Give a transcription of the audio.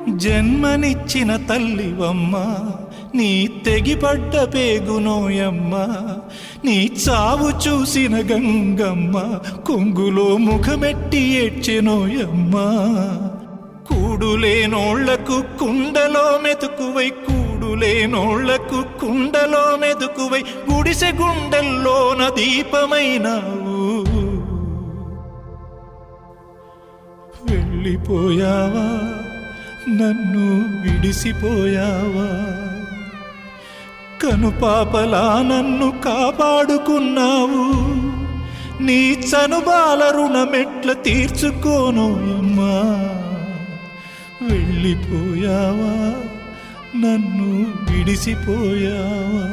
జన్మనిచ్చిన తల్లివమ్మ, నీ తెగిపడ్డ పేగునోయమ్మ, నీ చావు చూసిన గంగమ్మ కొంగులో ముఖమెట్టి ఏడ్చెనోయమ్మ. కూడులేనోళ్లకు కుండలో మెతుకువై, కూడులేనోళ్లకు కుండలో మెతుకువై, గుడిసె గుండెల్లోన దీపమైనావు. వెళ్ళిపోయావా, నన్ను విడిసిపోయావా, కనుపాపలా నన్ను కాపాడుకున్నావు. నీ చనుబాల రుణమెట్ల తీర్చుకోనోయమ్మా. వెళ్ళిపోయావా, నన్ను విడిసిపోయావా.